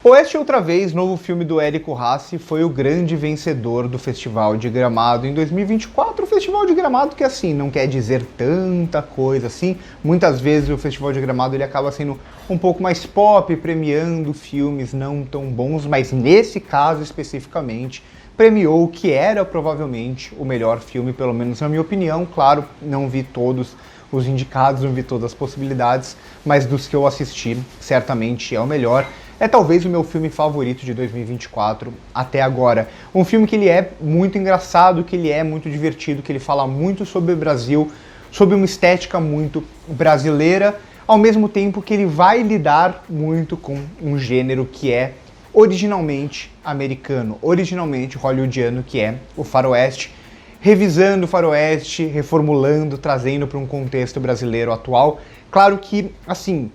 Oeste Outra Vez, novo filme do Érico Rassi, foi o grande vencedor do Festival de Gramado em 2024. O Festival de Gramado que, assim, não quer dizer tanta coisa assim. Muitas vezes o Festival de Gramado ele acaba sendo um pouco mais pop, premiando filmes não tão bons, mas nesse caso especificamente premiou o que era provavelmente o melhor filme, pelo menos na minha opinião. Claro, não vi todos os indicados, não vi todas as possibilidades, mas dos que eu assisti, certamente é o melhor. É talvez o meu filme favorito de 2024 até agora. Um filme que ele é muito engraçado, que ele é muito divertido, que ele fala muito sobre o Brasil, sobre uma estética muito brasileira, ao mesmo tempo que ele vai lidar muito com um gênero que é originalmente americano, originalmente hollywoodiano, que é o faroeste, revisando o faroeste, reformulando, trazendo para um contexto brasileiro atual. Claro que, assim,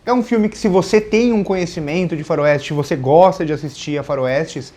é um filme que, se você tem um conhecimento de faroeste, você gosta de assistir a faroestes,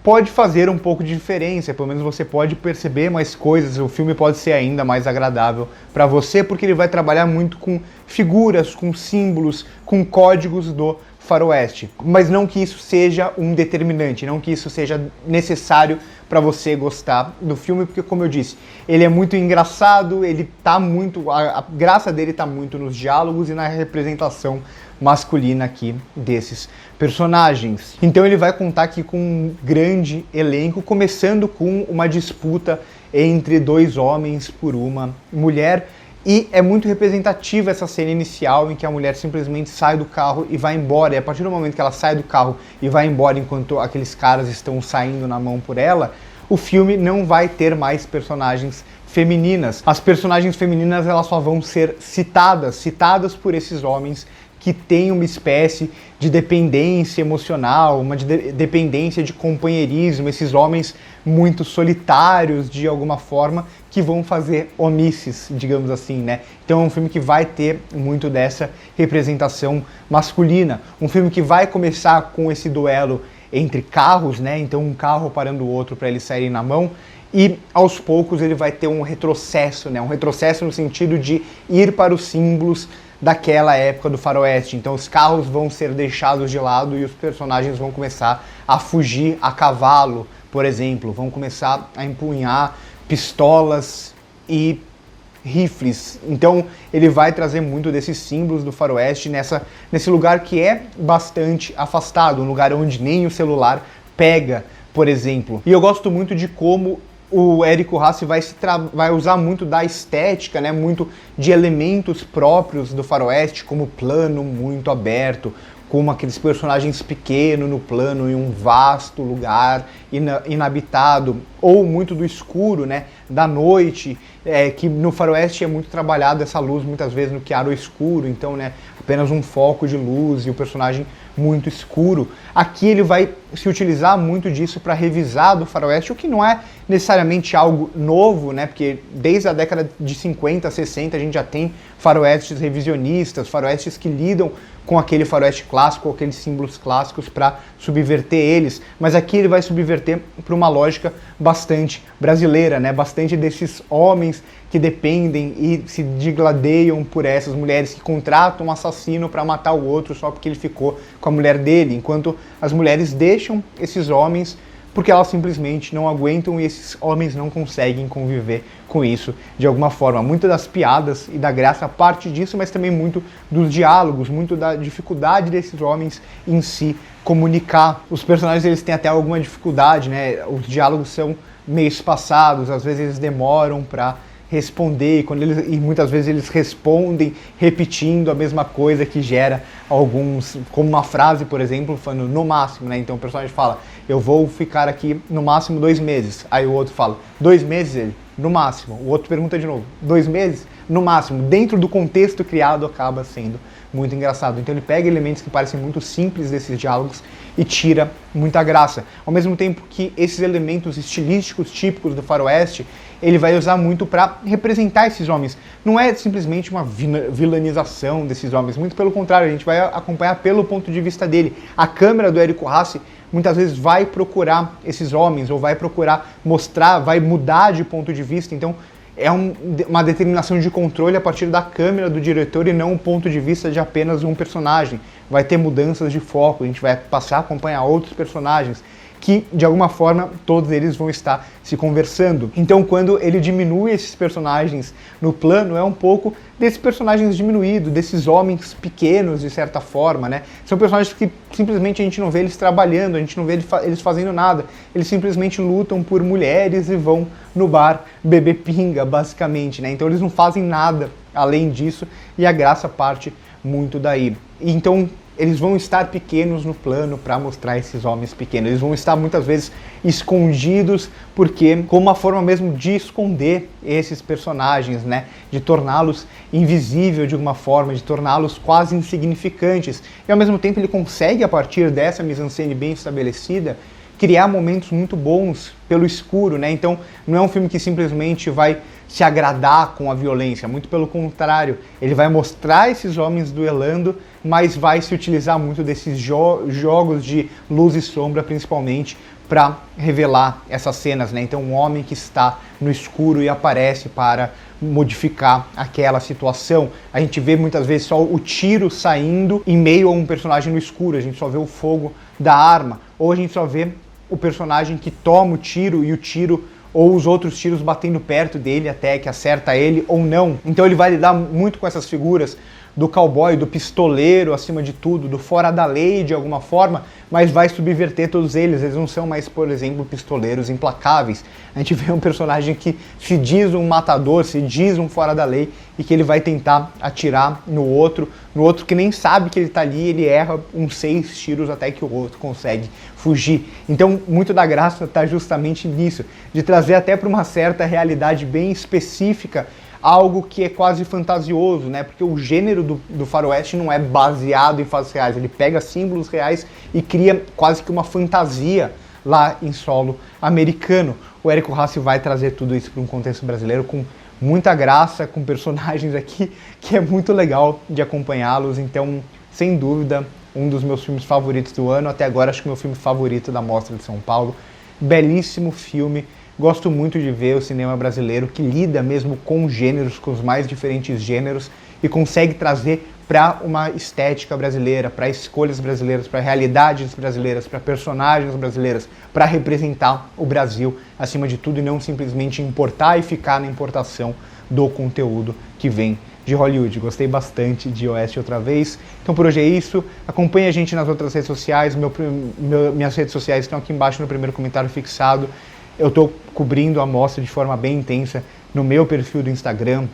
pode fazer um pouco de diferença, pelo menos você pode perceber mais coisas, o filme pode ser ainda mais agradável para você, porque ele vai trabalhar muito com figuras, com símbolos, com códigos do faroeste. Mas não que isso seja um determinante, não que isso seja necessário para você gostar do filme, porque, como eu disse, ele é muito engraçado, ele tá muito, a graça dele tá muito nos diálogos e na representação masculina aqui desses personagens. Então ele vai contar aqui com um grande elenco, começando com uma disputa entre dois homens por uma mulher. E é muito representativa essa cena inicial em que a mulher simplesmente sai do carro e vai embora. E a partir do momento que ela sai do carro e vai embora enquanto aqueles caras estão saindo na mão por ela, o filme não vai ter mais personagens femininas. As personagens femininas elas só vão ser citadas por esses homens que têm uma espécie de dependência emocional, uma dependência de companheirismo, esses homens muito solitários de alguma forma, que vão fazer omnisses, digamos assim, né? Então é um filme que vai ter muito dessa representação masculina, um filme que vai começar com esse duelo entre carros, né? Então um carro parando o outro para eles saírem na mão, e aos poucos ele vai ter um retrocesso, né? Um retrocesso no sentido de ir para os símbolos daquela época do faroeste. Então os carros vão ser deixados de lado e os personagens vão começar a fugir a cavalo, por exemplo, vão começar a empunhar pistolas e rifles. Então ele vai trazer muito desses símbolos do faroeste nesse lugar que é bastante afastado, um lugar onde nem o celular pega, por exemplo. E eu gosto muito de como o Érico Rassi vai usar muito da estética, né, muito de elementos próprios do faroeste, como plano muito aberto, como aqueles personagens pequenos no plano em um vasto lugar inabitado, ou muito do escuro, né, da noite, que no faroeste é muito trabalhado essa luz muitas vezes no chiaro escuro, então, né, apenas um foco de luz e o personagem muito escuro. Aqui ele vai se utilizar muito disso para revisar do faroeste, o que não é necessariamente algo novo, né? Porque desde a década de 50, 60 a gente já tem faroestes revisionistas, faroestes que lidam com aquele faroeste clássico, aqueles símbolos clássicos para subverter eles, mas aqui ele vai subverter para uma lógica bastante brasileira, né? Bastante desses homens que dependem e se digladeiam por essas mulheres que contratam um assassino para matar o outro só porque ele ficou com a mulher dele, enquanto as mulheres deixam esses homens porque elas simplesmente não aguentam e esses homens não conseguem conviver com isso de alguma forma. Muitas das piadas e da graça parte disso, mas também muito dos diálogos, muito da dificuldade desses homens em si comunicar. Os personagens eles têm até alguma dificuldade, né? Os diálogos são meio espaçados, às vezes eles demoram para responder, e muitas vezes eles respondem repetindo a mesma coisa, que gera alguns, como uma frase, por exemplo, falando no máximo, né? Então o personagem fala, eu vou ficar aqui no máximo 2 meses. Aí o outro fala, 2 meses ele? No máximo. O outro pergunta de novo, 2 meses? No máximo. Dentro do contexto criado acaba sendo muito engraçado. Então ele pega elementos que parecem muito simples desses diálogos e tira muita graça. Ao mesmo tempo que esses elementos estilísticos típicos do faroeste, ele vai usar muito para representar esses homens. Não é simplesmente uma vilanização desses homens, muito pelo contrário, a gente vai acompanhar pelo ponto de vista dele. A câmera do Érico Rassi muitas vezes vai procurar esses homens, ou vai procurar mostrar, vai mudar de ponto de vista, então é uma determinação de controle a partir da câmera do diretor e não o ponto de vista de apenas um personagem. Vai ter mudanças de foco, a gente vai passar a acompanhar outros personagens que, de alguma forma, todos eles vão estar se conversando. Então, quando ele diminui esses personagens no plano, é um pouco desses personagens diminuídos, desses homens pequenos, de certa forma, né? São personagens que simplesmente a gente não vê eles trabalhando, a gente não vê eles fazendo nada. Eles simplesmente lutam por mulheres e vão no bar beber pinga, basicamente, né? Então, eles não fazem nada além disso e a graça parte muito daí. Então, eles vão estar pequenos no plano para mostrar esses homens pequenos. Eles vão estar muitas vezes escondidos, porque como uma forma mesmo de esconder esses personagens, né? De torná-los invisível de alguma forma, de torná-los quase insignificantes. E ao mesmo tempo ele consegue, a partir dessa mise-en-scène bem estabelecida, criar momentos muito bons pelo escuro, né? Então não é um filme que simplesmente vai se agradar com a violência, muito pelo contrário, ele vai mostrar esses homens duelando, mas vai se utilizar muito desses jogos de luz e sombra, principalmente, para revelar essas cenas, né? Então um homem que está no escuro e aparece para modificar aquela situação. A gente vê muitas vezes só o tiro saindo em meio a um personagem no escuro, a gente só vê o fogo da arma, ou a gente só vê o personagem que toma o tiro e o tiro ou os outros tiros batendo perto dele até que acerta ele ou não. Então ele vai lidar muito com essas figuras do cowboy, do pistoleiro acima de tudo, do fora da lei de alguma forma, mas vai subverter todos eles. Eles não são mais, por exemplo, pistoleiros implacáveis. A gente vê um personagem que se diz um matador, se diz um fora da lei e que ele vai tentar atirar no outro que nem sabe que ele tá ali, ele erra uns 6 tiros até que o outro consegue fugir. Então, muito da graça está justamente nisso, de trazer até para uma certa realidade bem específica algo que é quase fantasioso, né? Porque o gênero do faroeste não é baseado em fatos reais, ele pega símbolos reais e cria quase que uma fantasia lá em solo americano. O Érico Rassi vai trazer tudo isso para um contexto brasileiro com muita graça, com personagens aqui que é muito legal de acompanhá-los. Então, sem dúvida, um dos meus filmes favoritos do ano, até agora acho que o meu filme favorito da Mostra de São Paulo. Belíssimo filme. Gosto muito de ver o cinema brasileiro que lida mesmo com gêneros, com os mais diferentes gêneros e consegue trazer para uma estética brasileira, para escolhas brasileiras, para realidades brasileiras, para personagens brasileiras, para representar o Brasil acima de tudo e não simplesmente importar e ficar na importação do conteúdo que vem de Hollywood. Gostei bastante de Oeste outra vez. Então por hoje é isso. Acompanhe a gente nas outras redes sociais. Minhas redes sociais estão aqui embaixo no primeiro comentário fixado. Eu estou cobrindo a mostra de forma bem intensa no meu perfil do Instagram,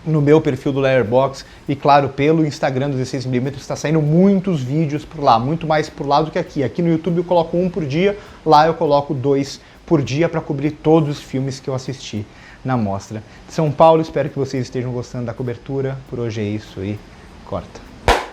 no meu perfil do Letterboxd e, claro, pelo Instagram dos 16mm está saindo muitos vídeos por lá, muito mais por lá do que aqui. Aqui no YouTube eu coloco 1 por dia, lá eu coloco 2 por dia para cobrir todos os filmes que eu assisti na mostra de São Paulo. Espero que vocês estejam gostando da cobertura. Por hoje é isso e corta.